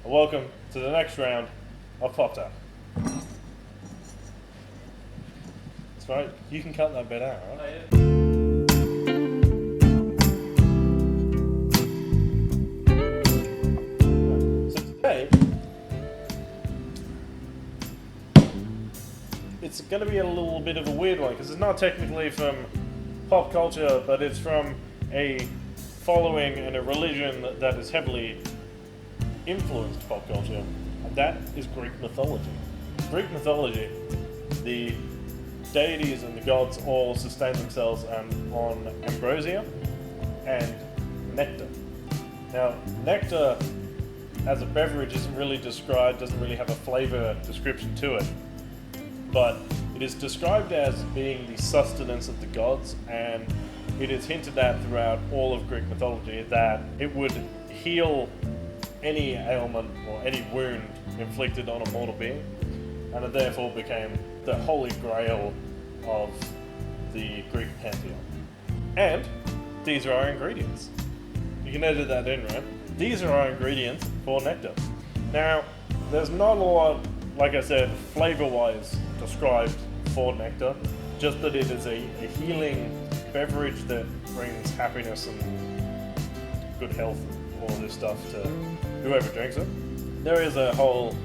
and welcome to the next round of Pop Tart. That's right, you can cut that bit out, right? Oh, yeah. So today, it's going to be a little bit of a weird one because it's not technically from pop culture, but it's from a following and a religion that is heavily influenced pop culture, and that is Greek mythology. Greek mythology, the deities and the gods all sustain themselves on ambrosia and nectar. Now, nectar as a beverage isn't really described, doesn't really have a flavor description to it, but it is described as being the sustenance of the gods, and it is hinted at throughout all of Greek mythology that it would heal any ailment or any wound inflicted on a mortal being, and it therefore became the holy grail of the Greek pantheon. And these are our ingredients. You can edit that in, right? These are our ingredients for nectar. Now, there's not a lot, like I said, flavor-wise described for nectar, just that it is a healing beverage that brings happiness and good health and all this stuff to whoever drinks it. There is a whole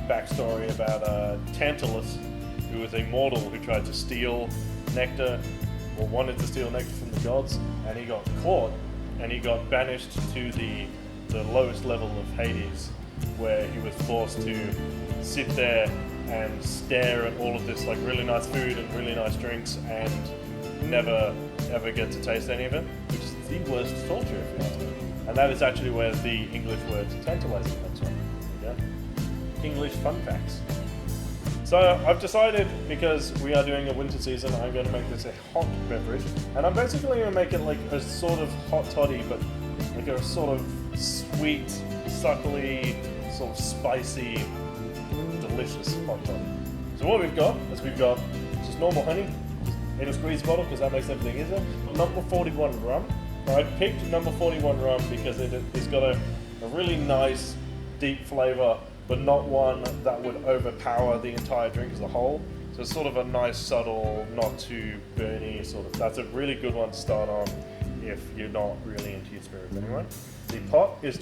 backstory about Tantalus, who was a mortal who tried to steal nectar, or wanted to steal nectar from the gods, and he got caught, and he got banished to the lowest level of Hades, where he was forced to sit there and stare at all of this like really nice food and really nice drinks and never ever get to taste any of it, which is the worst torture if you ask me. And that is actually where the English word tantalizing comes from. Yeah? English fun facts. So I've decided, because we are doing a winter season, I'm going to make this a hot beverage, and I'm basically going to make it like a sort of hot toddy, but like a sort of sweet, suckly, sort of spicy, delicious hot toddy. So what we've got is just normal honey in a squeeze bottle, because that makes everything easier. Number 41 rum. Now, I picked number 41 rum because it's got a really nice, deep flavor, but not one that would overpower the entire drink as a whole. So it's sort of a nice, subtle, not too burny sort of. That's a really good one to start on if you're not really into your spirits anyway. The pot is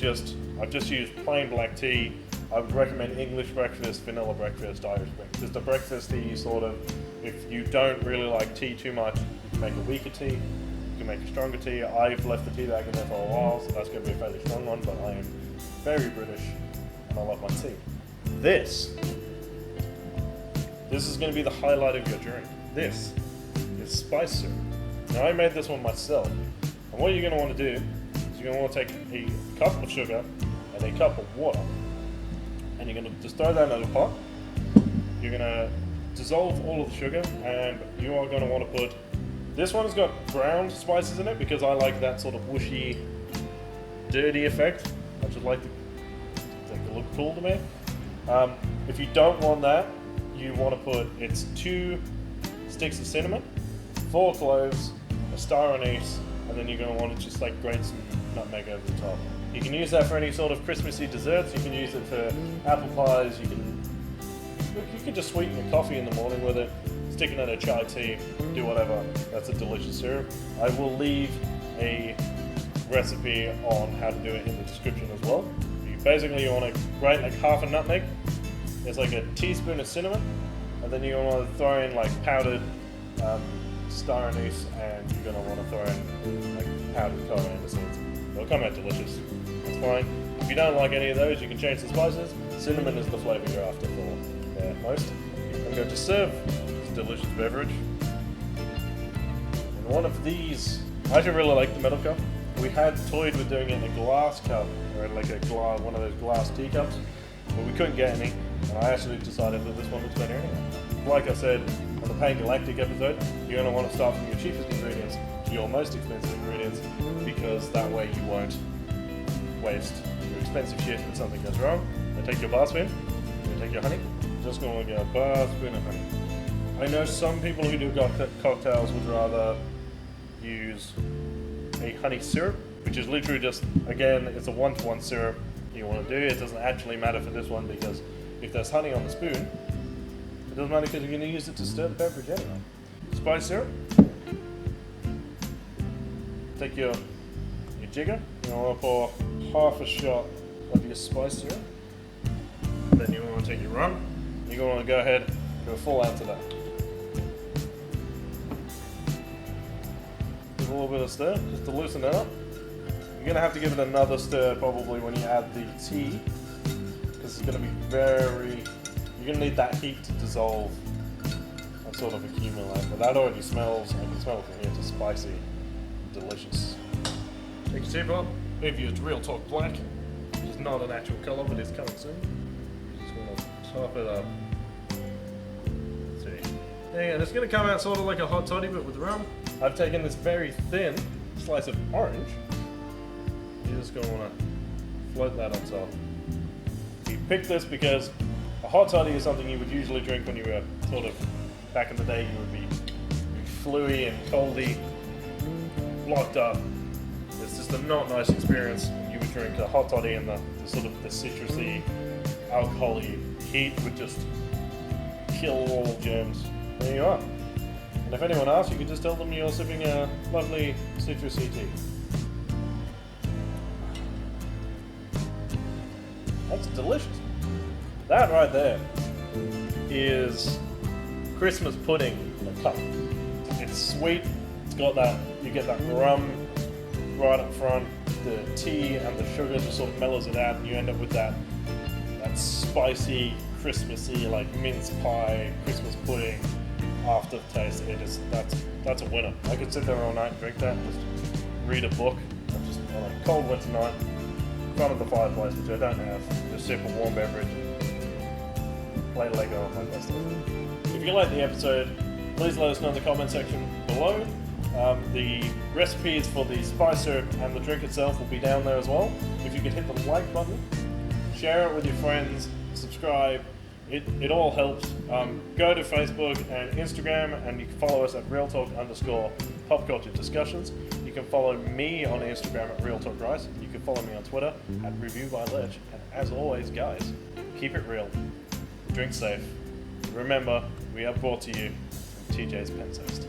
I've just used plain black tea. I would recommend English breakfast, vanilla breakfast, Irish breakfast. Just a breakfasty sort of, if you don't really like tea too much, you can make a weaker tea, you can make a stronger tea. I've left the tea bag in there for a while, so that's going to be a fairly strong one, but I am very British and I love my tea. This is going to be the highlight of your drink. This is spice syrup. Now, I made this one myself, and what you're going to want to do is you're going to want to take a cup of sugar and a cup of water, and you're going to just throw that in a pot. You're going to dissolve all of the sugar, and you are going to want to put, this one has got ground spices in it because I like that sort of whooshy, dirty effect. I just like to look cool to me. If you don't want that, you want to put, it's 2 sticks of cinnamon, 4 cloves, a star anise, and then you're going to want to just like grate some nutmeg over the top. You can use that for any sort of Christmassy desserts. You can use it for apple pies. You can just sweeten your coffee in the morning with it, stick it in a chai tea, do whatever. That's a delicious syrup. I will leave a recipe on how to do it in the description as well. Basically, you want to grate like half a nutmeg. There's like a teaspoon of cinnamon, and then you want to throw in like powdered star anise, and you're going to want to throw in like powdered coriander seeds. It'll come out delicious. It's fine. If you don't like any of those, you can change the spices. Cinnamon is the flavor you're after for most. I'm going to serve this delicious beverage. And one of these, I actually really like the metal cup. We had toyed with doing it in a glass cup, or like one of those glass teacups, but we couldn't get any, and I actually decided that this one looks better anyway. Like I said on the Pan Galactic episode, you're going to want to start from your cheapest ingredients to your most expensive ingredients, because that way you won't waste your expensive shit when something goes wrong. Now take your bar spoon, you take your honey, just going to get a bar spoon of honey. I know some people who do cocktails would rather use a honey syrup, which is literally just, again, it's a 1-to-1 syrup. you want to do. It doesn't actually matter for this one because if there's honey on the spoon, it doesn't matter because you're going to use it to stir the beverage anyway. Spice syrup. Take your jigger, you want to pour half a shot of your spice syrup. Then you want to take your rum. You're going to go ahead and do a full out to that. Give a little bit of stir just to loosen it up. You're going to have to give it another stir probably when you add the tea, because it's going to be very, you're going to need that heat to dissolve and sort of accumulate. But that already smells, I can smell it from here, it's spicy, delicious. Take your teapot. We've used Real Talk Black, which is not an actual colour, but it's coming soon. Just want to top it up. Let's see. And it's going to come out sort of like a hot toddy, but with rum. I've taken this very thin slice of orange. You're just going to want to float that on top. You picked this because a hot toddy is something you would usually drink when you were sort of, back in the day, you would be fluey and coldy, locked up. It's just a not nice experience. You would drink a hot toddy and the sort of the citrusy, alcohol-y heat would just kill all germs. There you are. And if anyone asks, you can just tell them you're sipping a lovely citrusy tea. That's delicious. That right there is Christmas pudding in a cup. It's sweet. It's got that, you get that rum right up front, the tea and the sugar just sort of mellows it out, and you end up with that spicy, Christmassy, like mince pie, Christmas pudding aftertaste. It is, that's a winner. I could sit there all night and drink that, just read a book, and just on a cold winter night, in front of the fireplace, which I don't have, just sip a warm beverage, play Lego on my best life. If you like the episode, please let us know in the comment section below. The recipes for the spice syrup and the drink itself will be down there as well. If you could hit the like button, share it with your friends, subscribe, it all helps. Go to Facebook and Instagram, and you can follow us at realtalk_popculture discussions. You can follow me on Instagram at realtalkrice. You can follow me on Twitter at reviewbyledge. And as always, guys, keep it real, drink safe. Remember, we are brought to you from TJ's Pen Toast.